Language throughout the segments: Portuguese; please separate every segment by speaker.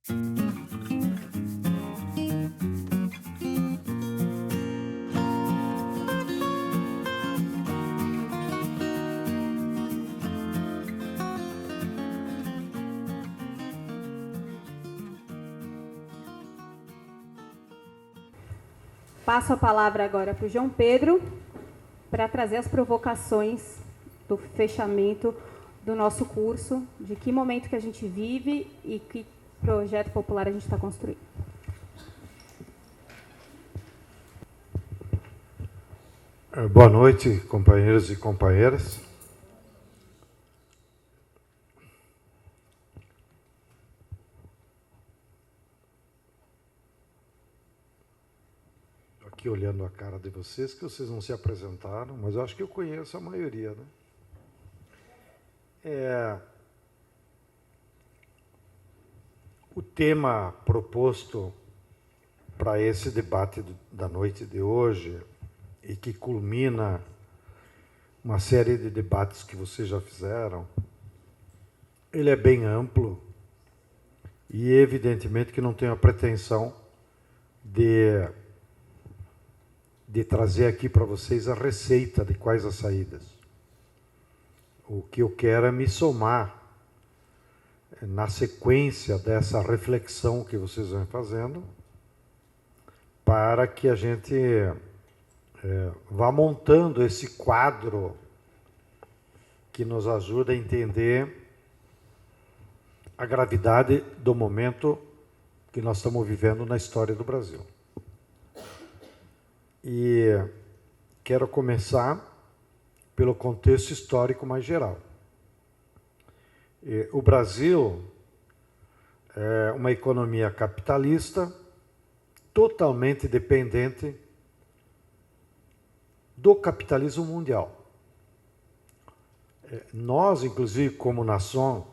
Speaker 1: Passo a palavra agora para o João Pedro, para trazer as provocações do fechamento do nosso curso, de que momento que a gente vive e que projeto popular a gente está construindo.
Speaker 2: Boa noite, companheiros e companheiras. Aqui olhando a cara de vocês, que vocês não se apresentaram, mas eu acho que eu conheço a maioria, né? O tema proposto para esse debate da noite de hoje, e que culmina uma série de debates que vocês já fizeram, ele é bem amplo e, evidentemente, que não tem a pretensão de trazer aqui para vocês a receita de quais as saídas. O que eu quero é me somar na sequência dessa reflexão que vocês vão fazendo, para que a gente vá montando esse quadro que nos ajuda a entender a gravidade do momento que nós estamos vivendo na história do Brasil. E quero começar pelo contexto histórico mais geral. O Brasil é uma economia capitalista totalmente dependente do capitalismo mundial. Nós, inclusive, como nação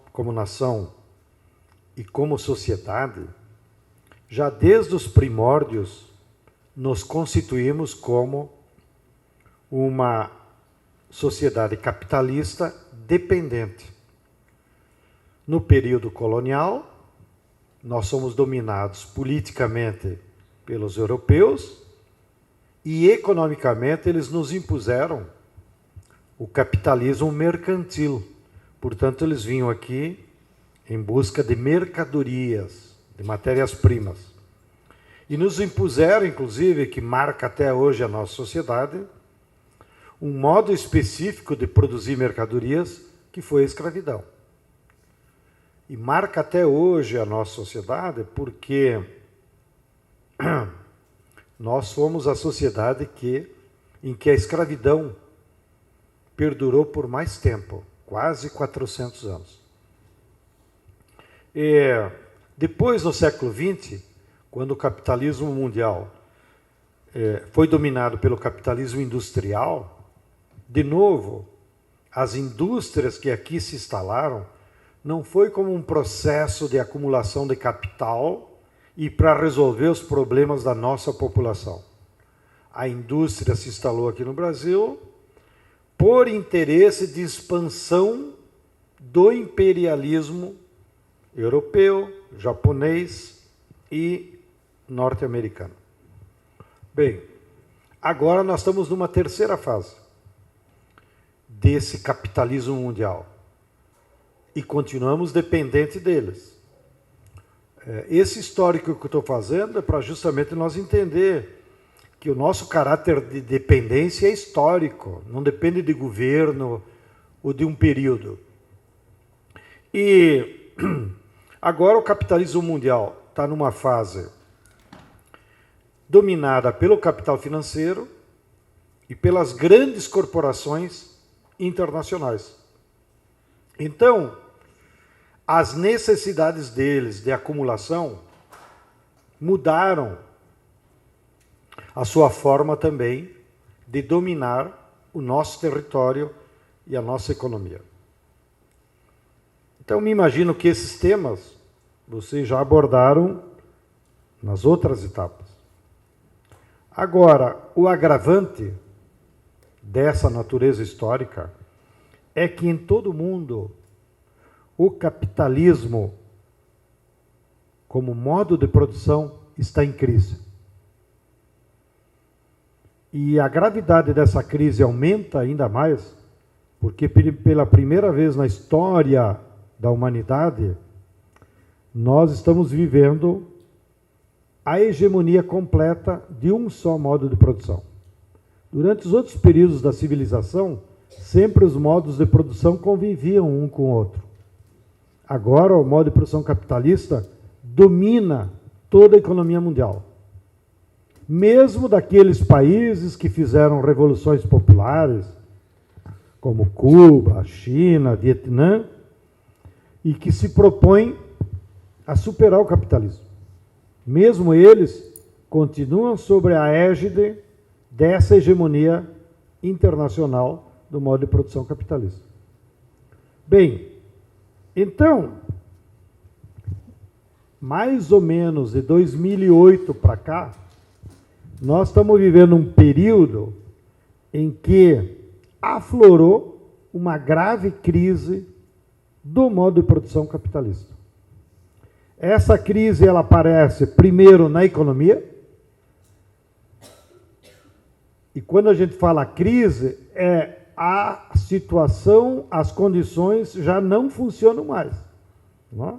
Speaker 2: e como sociedade, já desde os primórdios, nos constituímos como uma sociedade capitalista dependente. No período colonial, nós somos dominados politicamente pelos europeus e, economicamente, eles nos impuseram o capitalismo mercantil. Portanto, eles vinham aqui em busca de mercadorias, de matérias-primas. E nos impuseram, inclusive, que marca até hoje a nossa sociedade, um modo específico de produzir mercadorias, que foi a escravidão. E marca até hoje a nossa sociedade porque nós somos a sociedade em que a escravidão perdurou por mais tempo, quase 400 anos. E depois, no século XX, quando o capitalismo mundial foi dominado pelo capitalismo industrial, de novo, as indústrias que aqui se instalaram não foi como um processo de acumulação de capital e para resolver os problemas da nossa população. A indústria se instalou aqui no Brasil por interesse de expansão do imperialismo europeu, japonês e norte-americano. Bem, agora nós estamos numa terceira fase desse capitalismo mundial e continuamos dependentes deles. Esse histórico que eu estou fazendo é para justamente nós entender que o nosso caráter de dependência é histórico, não depende de governo ou de um período. E agora o capitalismo mundial está numa fase dominada pelo capital financeiro e pelas grandes corporações internacionais. Então, as necessidades deles de acumulação mudaram a sua forma também de dominar o nosso território e a nossa economia. Então, me imagino que esses temas vocês já abordaram nas outras etapas. Agora, o agravante dessa natureza histórica é que em todo o mundo o capitalismo como modo de produção está em crise. E a gravidade dessa crise aumenta ainda mais, porque pela primeira vez na história da humanidade, nós estamos vivendo a hegemonia completa de um só modo de produção. Durante os outros períodos da civilização, sempre os modos de produção conviviam um com o outro. Agora, o modo de produção capitalista domina toda a economia mundial. Mesmo daqueles países que fizeram revoluções populares, como Cuba, China, Vietnã, e que se propõem a superar o capitalismo. Mesmo eles continuam sobre a égide dessa hegemonia internacional do modo de produção capitalista. Bem, então, mais ou menos de 2008 para cá, nós estamos vivendo um período em que aflorou uma grave crise do modo de produção capitalista. Essa crise ela aparece primeiro na economia, e quando a gente fala crise, é a situação, as condições já não funcionam mais. Não é?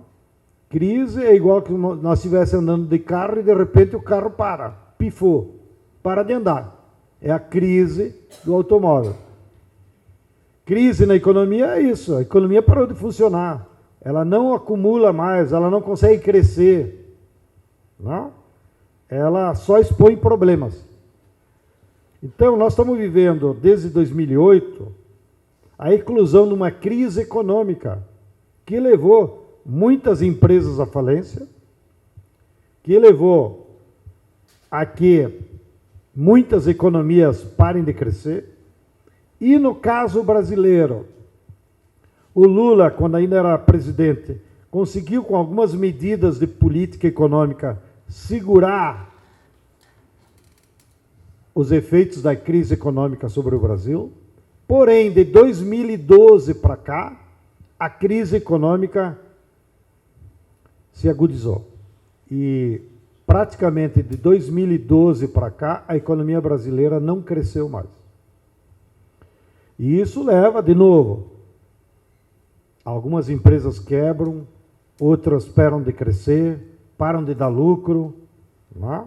Speaker 2: Crise é igual que nós estivéssemos andando de carro e de repente o carro para, pifou, para de andar. É a crise do automóvel. Crise na economia é isso, a economia parou de funcionar. Ela não acumula mais, ela não consegue crescer. Não? Ela só expõe problemas. Então, nós estamos vivendo, desde 2008, a eclosão de uma crise econômica que levou muitas empresas à falência, que levou a que muitas economias parem de crescer. E, no caso brasileiro, o Lula, quando ainda era presidente, conseguiu, com algumas medidas de política econômica, segurar os efeitos da crise econômica sobre o Brasil. Porém, de 2012 para cá, a crise econômica se agudizou. E, praticamente, de 2012 para cá, a economia brasileira não cresceu mais. E isso leva, de novo, algumas empresas quebram, outras param de crescer, param de dar lucro. Não é?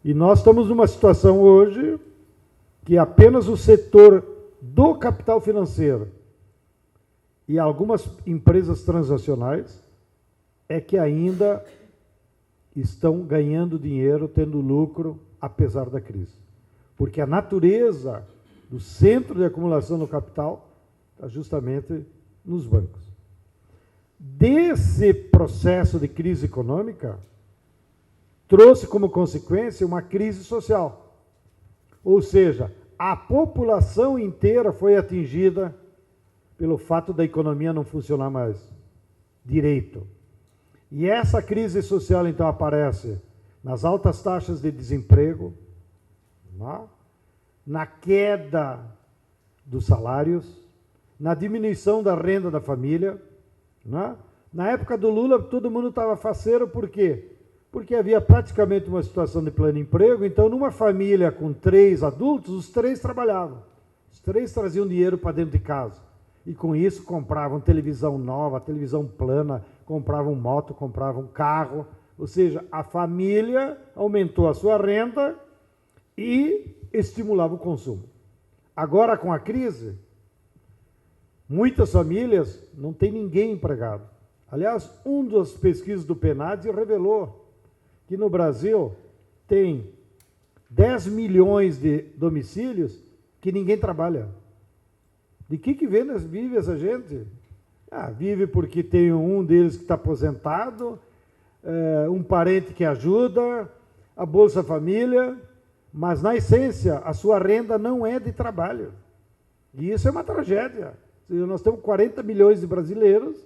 Speaker 2: E nós estamos numa situação hoje que apenas o setor do capital financeiro e algumas empresas transacionais é que ainda estão ganhando dinheiro, tendo lucro, apesar da crise. Porque a natureza do centro de acumulação do capital está justamente nos bancos. Desse processo de crise econômica, trouxe como consequência uma crise social. Ou seja, a população inteira foi atingida pelo fato da economia não funcionar mais direito. E essa crise social, então, aparece nas altas taxas de desemprego, na queda dos salários, na diminuição da renda da família. Na época do Lula, todo mundo estava faceiro, por quê? Porque havia praticamente uma situação de pleno emprego, então, numa família com 3 adultos, os 3 trabalhavam. Os 3 traziam dinheiro para dentro de casa. E, com isso, compravam televisão nova, televisão plana, compravam moto, compravam carro. Ou seja, a família aumentou a sua renda e estimulava o consumo. Agora, com a crise, muitas famílias não têm ninguém empregado. Aliás, uma das pesquisas do PNAD revelou que no Brasil tem 10 milhões de domicílios que ninguém trabalha. De que vive essa gente? Vive porque tem um deles que está aposentado, um parente que ajuda, a Bolsa Família, mas, na essência, a sua renda não é de trabalho. E isso é uma tragédia. Nós temos 40 milhões de brasileiros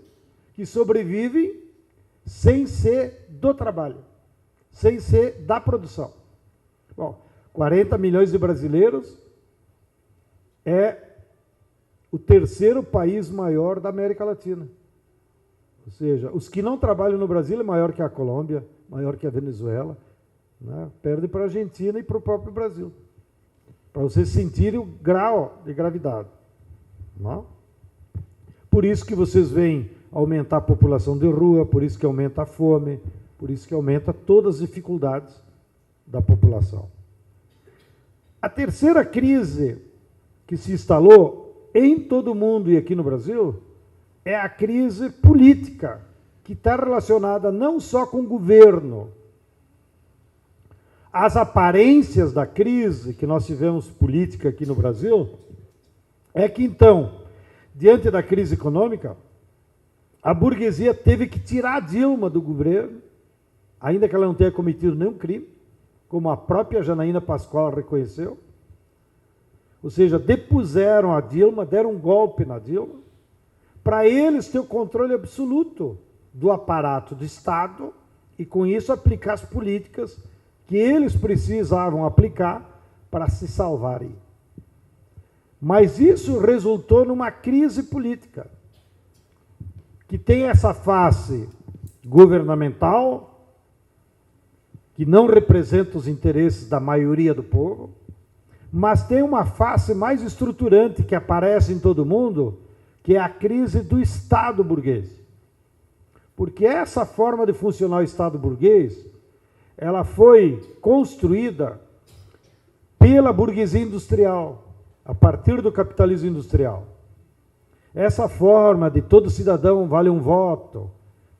Speaker 2: que sobrevivem sem ser do trabalho, sem ser da produção. Bom, 40 milhões de brasileiros é o 3º país maior da América Latina. Ou seja, os que não trabalham no Brasil é maior que a Colômbia, maior que a Venezuela, né? Perde para a Argentina e para o próprio Brasil. Para vocês sentirem o grau de gravidade. Não? Por isso que vocês veem aumentar a população de rua, por isso que aumenta a fome, por isso que aumenta todas as dificuldades da população. A terceira crise que se instalou em todo o mundo e aqui no Brasil é a crise política, que está relacionada não só com o governo. As aparências da crise que nós tivemos política aqui no Brasil é que, então, diante da crise econômica, a burguesia teve que tirar a Dilma do governo, ainda que ela não tenha cometido nenhum crime, como a própria Janaína Pascoal reconheceu. Ou seja, depuseram a Dilma, deram um golpe na Dilma, para eles ter o controle absoluto do aparato do Estado e, com isso, aplicar as políticas que eles precisavam aplicar para se salvarem. Mas isso resultou numa crise política, que tem essa face governamental, que não representa os interesses da maioria do povo, mas tem uma face mais estruturante que aparece em todo mundo, que é a crise do Estado burguês. Porque essa forma de funcionar o Estado burguês, ela foi construída pela burguesia industrial, a partir do capitalismo industrial. Essa forma de todo cidadão vale um voto,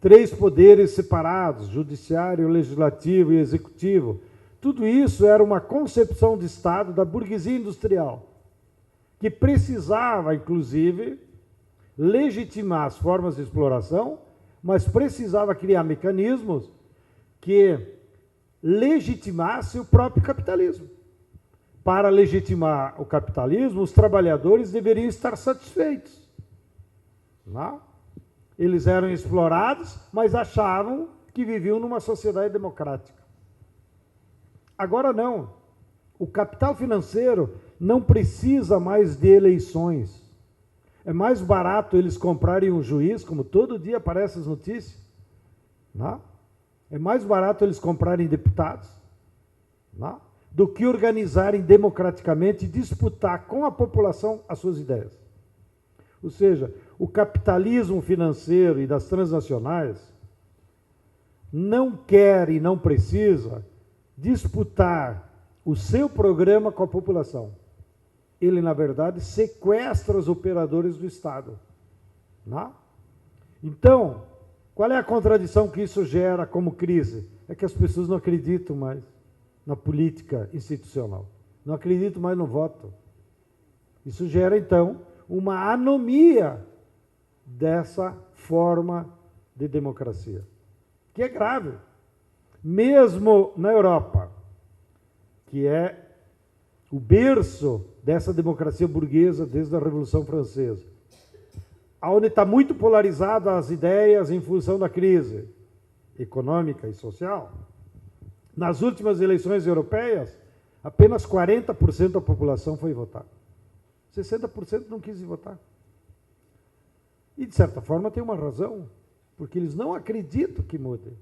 Speaker 2: 3 poderes separados, judiciário, legislativo e executivo, tudo isso era uma concepção de Estado da burguesia industrial, que precisava, inclusive, legitimar as formas de exploração, mas precisava criar mecanismos que legitimassem o próprio capitalismo. Para legitimar o capitalismo, os trabalhadores deveriam estar satisfeitos. Não? Eles eram explorados, mas achavam que viviam numa sociedade democrática. Agora não. O capital financeiro não precisa mais de eleições. É mais barato eles comprarem um juiz, como todo dia aparecem as notícias. Não? É mais barato eles comprarem deputados, não? Do que organizarem democraticamente e disputar com a população as suas ideias. Ou seja, o capitalismo financeiro e das transnacionais não quer e não precisa disputar o seu programa com a população. Ele, na verdade, sequestra os operadores do Estado. Não? Então, qual é a contradição que isso gera como crise? É que as pessoas não acreditam mais na política institucional, não acreditam mais no voto. Isso gera, então, uma anomia dessa forma de democracia, que é grave. Mesmo na Europa, que é o berço dessa democracia burguesa desde a Revolução Francesa, onde está muito polarizado as ideias em função da crise econômica e social, nas últimas eleições europeias, apenas 40% da população foi votar. 60% não quis votar. E, de certa forma, tem uma razão, porque eles não acreditam que mude.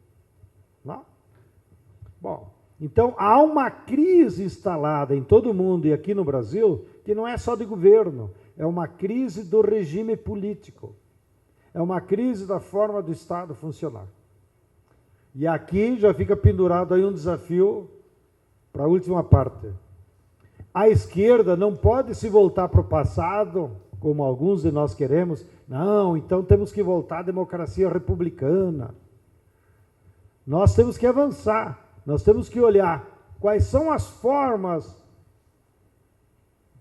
Speaker 2: Não? Bom, então, há uma crise instalada em todo o mundo e aqui no Brasil, que não é só de governo, é uma crise do regime político. É uma crise da forma do Estado funcionar. E aqui já fica pendurado aí um desafio para a última parte. A esquerda não pode se voltar para o passado, como alguns de nós queremos. Não, então temos que voltar à democracia republicana. Nós temos que avançar, nós temos que olhar quais são as formas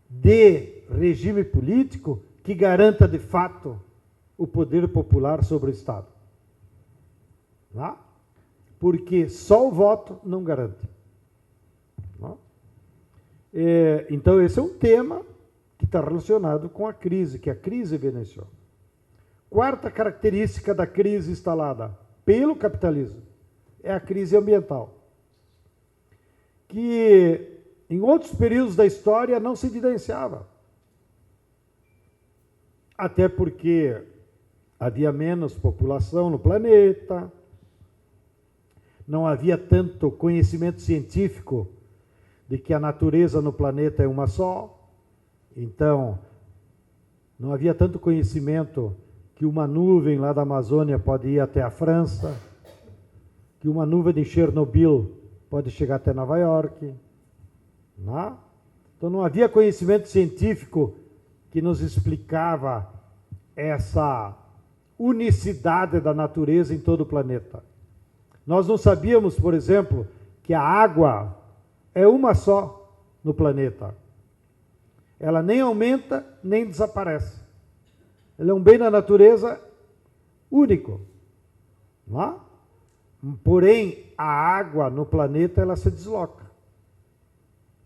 Speaker 2: de regime político que garanta, de fato, o poder popular sobre o Estado. Não? Porque só o voto não garante. Não? Então, esse é um tema que está relacionado com a crise, que a crise evidenciou. Quarta característica da crise instalada pelo capitalismo é a crise ambiental, que em outros períodos da história não se evidenciava. Até porque havia menos população no planeta, não havia tanto conhecimento científico de que a natureza no planeta é uma só, então não havia tanto conhecimento que uma nuvem lá da Amazônia pode ir até a França, que uma nuvem de Chernobyl pode chegar até Nova York. Não? Então não havia conhecimento científico que nos explicava essa unicidade da natureza em todo o planeta. Nós não sabíamos, por exemplo, que a água é uma só no planeta. Ela nem aumenta, nem desaparece. Ela é um bem da natureza único. Não é? Porém, a água no planeta ela se desloca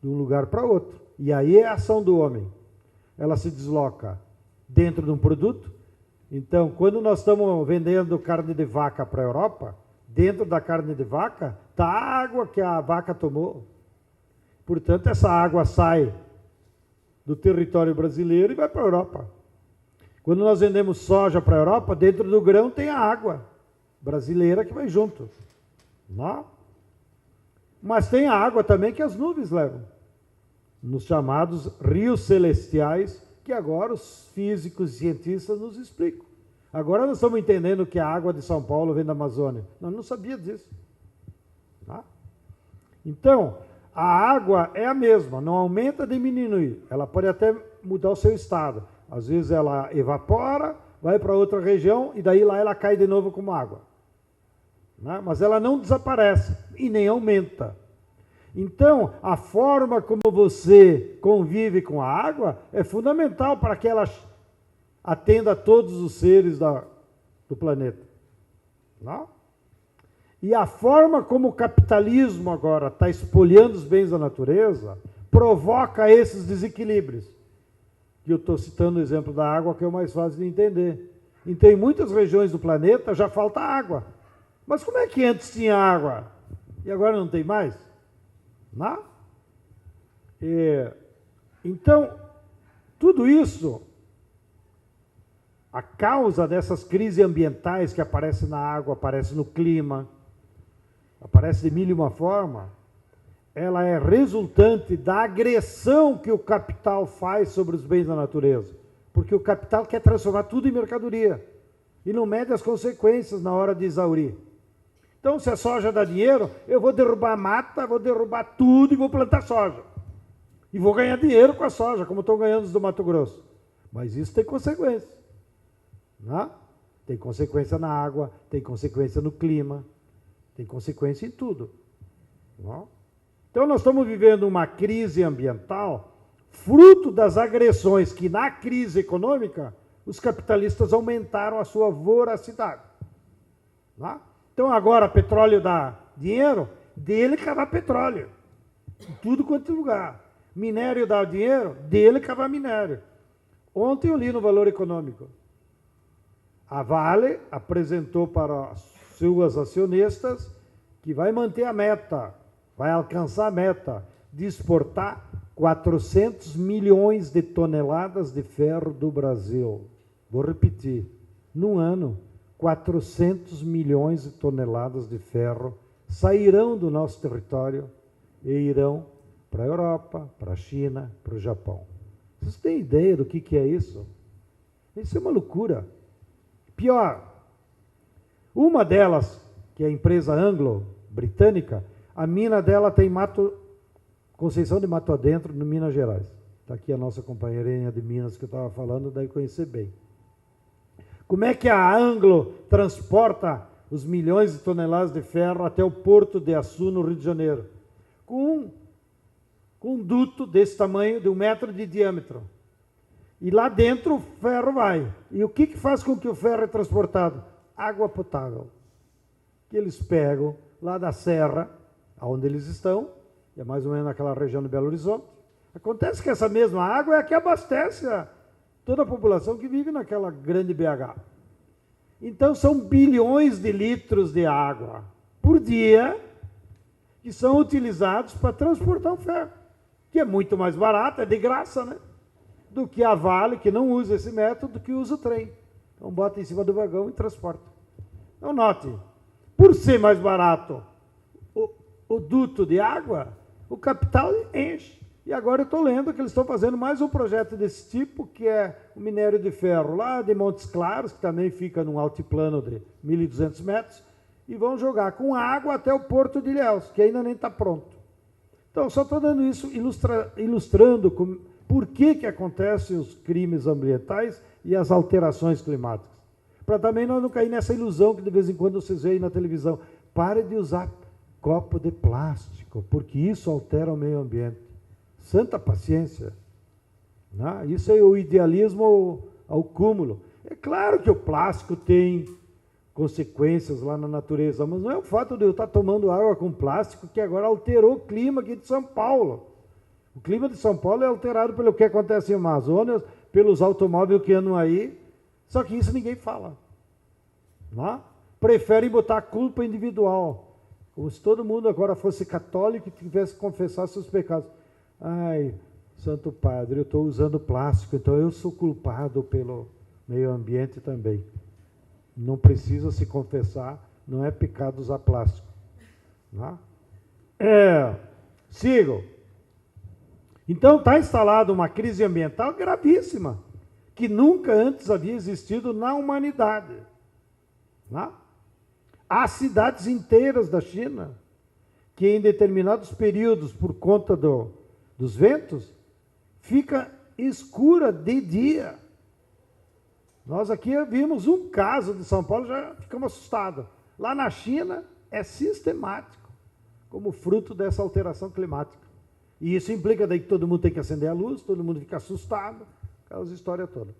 Speaker 2: de um lugar para outro. E aí é a ação do homem. Ela se desloca dentro de um produto. Então, quando nós estamos vendendo carne de vaca para a Europa, dentro da carne de vaca está a água que a vaca tomou. Portanto, essa água sai do território brasileiro e vai para a Europa. Quando nós vendemos soja para a Europa, dentro do grão tem a água brasileira que vai junto. Não? Mas tem a água também que as nuvens levam, nos chamados rios celestiais, que agora os físicos e cientistas nos explicam. Agora nós estamos entendendo que a água de São Paulo vem da Amazônia. Nós não sabíamos disso. Tá? Então, a água é a mesma, não aumenta nem diminui. Ela pode até mudar o seu estado. Às vezes ela evapora, vai para outra região e daí lá ela cai de novo como água. Né? Mas ela não desaparece e nem aumenta. Então, a forma como você convive com a água é fundamental para que ela atenda a todos os seres do planeta. Não? E a forma como o capitalismo agora está espoliando os bens da natureza provoca esses desequilíbrios. E eu estou citando o exemplo da água, que é o mais fácil de entender. Então, em muitas regiões do planeta já falta água. Mas como é que antes tinha água e agora não tem mais? Não? Então, tudo isso, a causa dessas crises ambientais que aparecem na água, aparecem no clima, aparecem de mil e uma forma, ela é resultante da agressão que o capital faz sobre os bens da natureza. Porque o capital quer transformar tudo em mercadoria e não mede as consequências na hora de exaurir. Então, se a soja dá dinheiro, eu vou derrubar a mata, vou derrubar tudo e vou plantar soja. E vou ganhar dinheiro com a soja, como estão ganhando os do Mato Grosso. Mas isso tem consequência. Não? Tem consequência na água, tem consequência no clima, tem consequência em tudo. Não? Então, nós estamos vivendo uma crise ambiental fruto das agressões que, na crise econômica, os capitalistas aumentaram a sua voracidade. Não? Então, agora, petróleo dá dinheiro, dele cavar petróleo. Em tudo quanto é lugar. Minério dá dinheiro, dele cavar minério. Ontem eu li no Valor Econômico. A Vale apresentou para suas acionistas que vai manter a meta, vai alcançar a meta de exportar 400 milhões de toneladas de ferro do Brasil. Vou repetir. Num ano, 400 milhões de toneladas de ferro sairão do nosso território e irão para a Europa, para a China, para o Japão. Vocês têm ideia do que é isso? Isso é uma loucura. Pior, uma delas, que é a empresa anglo-britânica, a mina dela tem Conceição de Mato Adentro, no Minas Gerais. Está aqui a nossa companheirinha de Minas que eu estava falando, deve conhecer bem. Como é que a Anglo transporta os milhões de toneladas de ferro até o Porto de Açu, no Rio de Janeiro? Com um duto desse tamanho, de 1 metro de diâmetro. E lá dentro o ferro vai. E o que faz com que o ferro é transportado? Água potável. Que eles pegam lá da serra, onde eles estão, é mais ou menos naquela região de Belo Horizonte. Acontece que essa mesma água é a que abastece toda a população que vive naquela grande BH. Então, são bilhões de litros de água por dia que são utilizados para transportar o ferro, que é muito mais barato, é de graça, né? Do que a Vale, que não usa esse método, que usa o trem. Então, bota em cima do vagão e transporta. Então, note, por ser mais barato o duto de água, o capital enche. E agora eu estou lendo que eles estão fazendo mais um projeto desse tipo, que é o minério de ferro lá de Montes Claros, que também fica num altiplano de 1.200 metros, e vão jogar com água até o Porto de Ilhéus, que ainda nem está pronto. Então, só estou dando isso, ilustrando por que acontecem os crimes ambientais e as alterações climáticas. Para também nós não cair nessa ilusão que de vez em quando vocês veem na televisão. Pare de usar copo de plástico, porque isso altera o meio ambiente. Santa paciência. Né? Isso é o idealismo ao cúmulo. É claro que o plástico tem consequências lá na natureza, mas não é o fato de eu estar tomando água com plástico que agora alterou o clima aqui de São Paulo. O clima de São Paulo é alterado pelo que acontece em Amazonas, pelos automóveis que andam aí, só que isso ninguém fala. Não? Preferem botar a culpa individual, como se todo mundo agora fosse católico e tivesse que confessar seus pecados. Ai, Santo Padre, eu estou usando plástico, então eu sou culpado pelo meio ambiente também. Não precisa se confessar, não é pecado usar plástico. Não? Sigo. Então, está instalada uma crise ambiental gravíssima, que nunca antes havia existido na humanidade. Não? Há cidades inteiras da China que, em determinados períodos, por conta dos ventos, fica escura de dia. Nós aqui vimos um caso de São Paulo, já ficamos assustados. Lá na China é sistemático, como fruto dessa alteração climática. E isso implica daí que todo mundo tem que acender a luz, todo mundo fica assustado, aquelas histórias todas.